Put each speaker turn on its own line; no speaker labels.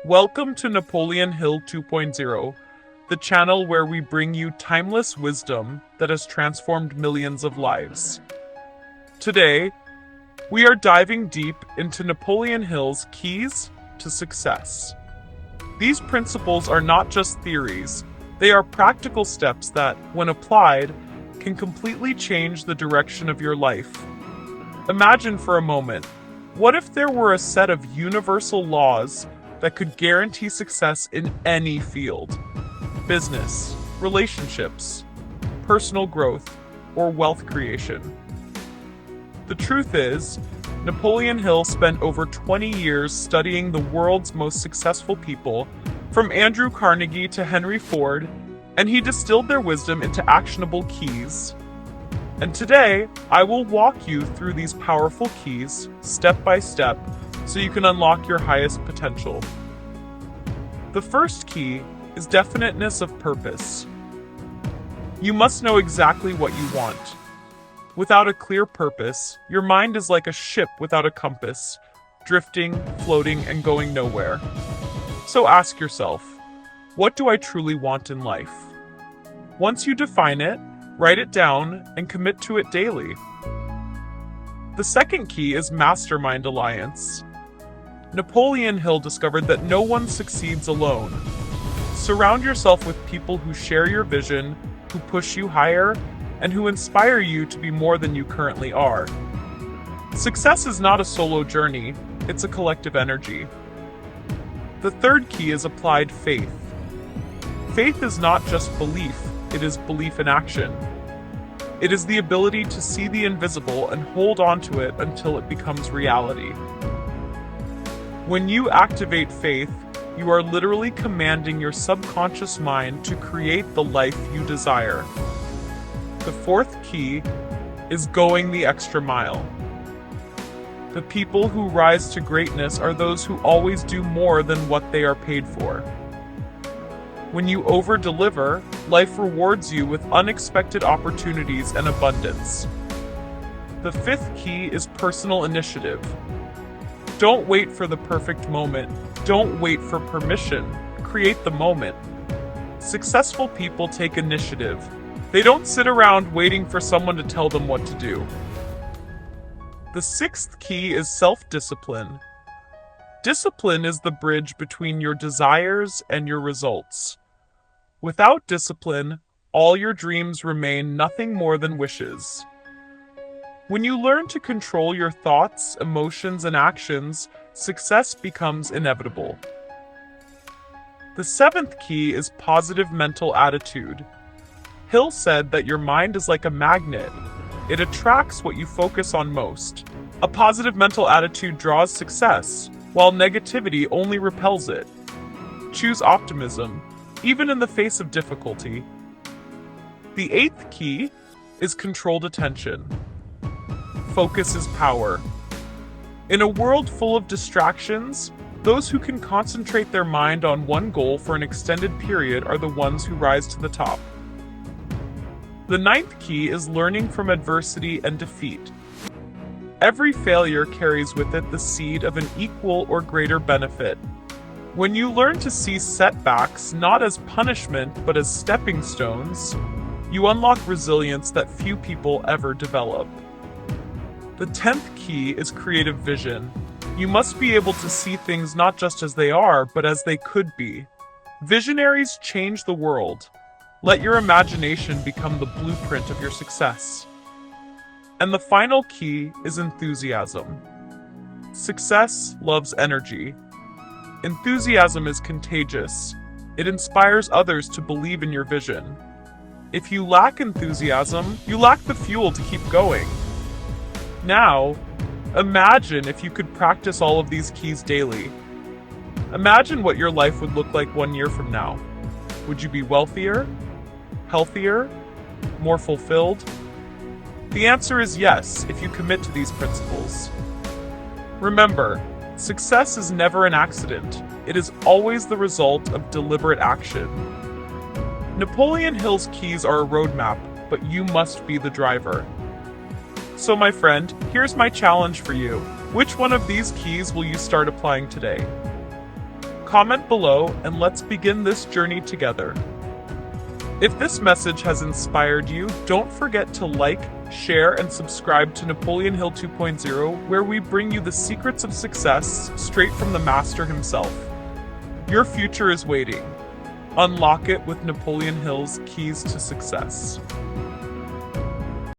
Welcome to Napoleon Hill 2.0, the channel where we bring you timeless wisdom that has transformed millions of lives. Today, we are diving deep into Napoleon Hill's Keys to Success. These principles are not just theories, they are practical steps that, when applied, can completely change the direction of your life. Imagine for a moment, what if there were a set of universal laws that could guarantee success in any field? Business, relationships, personal growth, or wealth creation. The truth is, Napoleon Hill spent over 20 years studying the world's most successful people, from Andrew Carnegie to Henry Ford, and he distilled their wisdom into actionable keys. And today, I will walk you through these powerful keys, step by step, so you can unlock your highest potential. The first key is definiteness of purpose. You must know exactly what you want. Without a clear purpose, your mind is like a ship without a compass, drifting, floating, and going nowhere. So ask yourself, what do I truly want in life? Once you define it, write it down and commit to it daily. The second key is Mastermind alliance. Napoleon Hill discovered that no one succeeds alone. Surround yourself with people who share your vision, who push you higher, and who inspire you to be more than you currently are. Success is not a solo journey, it's a collective energy. The third key is applied faith. Faith is not just belief, it is belief in action. It is the ability to see the invisible and hold on to it until it becomes reality. When you activate faith, you are literally commanding your subconscious mind to create the life you desire. The fourth key is going the extra mile. The people who rise to greatness are those who always do more than what they are paid for. When you over-deliver, life rewards you with unexpected opportunities and abundance. The fifth key is personal initiative. Don't wait for the perfect moment. Don't wait for permission. Create the moment. Successful people take initiative. They don't sit around waiting for someone to tell them what to do. The sixth key is self-discipline. Discipline is the bridge between your desires and your results. Without discipline, all your dreams remain nothing more than wishes. When you learn to control your thoughts, emotions, and actions, success becomes inevitable. The seventh key is positive mental attitude. Hill said that your mind is like a magnet. It attracts what you focus on most. A positive mental attitude draws success, while negativity only repels it. Choose optimism, even in the face of difficulty. The eighth key is controlled attention. Focus is power. In a world full of distractions, those who can concentrate their mind on one goal for an extended period are the ones who rise to the top. The ninth key is learning from adversity and defeat. Every failure carries with it the seed of an equal or greater benefit. When you learn to see setbacks not as punishment but as stepping stones, you unlock resilience that few people ever develop. The 10th key is creative vision. You must be able to see things not just as they are, but as they could be. Visionaries change the world. Let your imagination become the blueprint of your success. And the final key is enthusiasm. Success loves energy. Enthusiasm is contagious. It inspires others to believe in your vision. If you lack enthusiasm, you lack the fuel to keep going. Now, imagine if you could practice all of these keys daily. Imagine what your life would look like 1 year from now. Would you be wealthier? Healthier? More fulfilled? The answer is yes, if you commit to these principles. Remember, success is never an accident. It is always the result of deliberate action. Napoleon Hill's keys are a roadmap, but you must be the driver. So my friend, here's my challenge for you. Which one of these keys will you start applying today? Comment below and let's begin this journey together. If this message has inspired you, don't forget to like, share, and subscribe to Napoleon Hill 2.0, where we bring you the secrets of success straight from the master himself. Your future is waiting. Unlock it with Napoleon Hill's Keys to Success.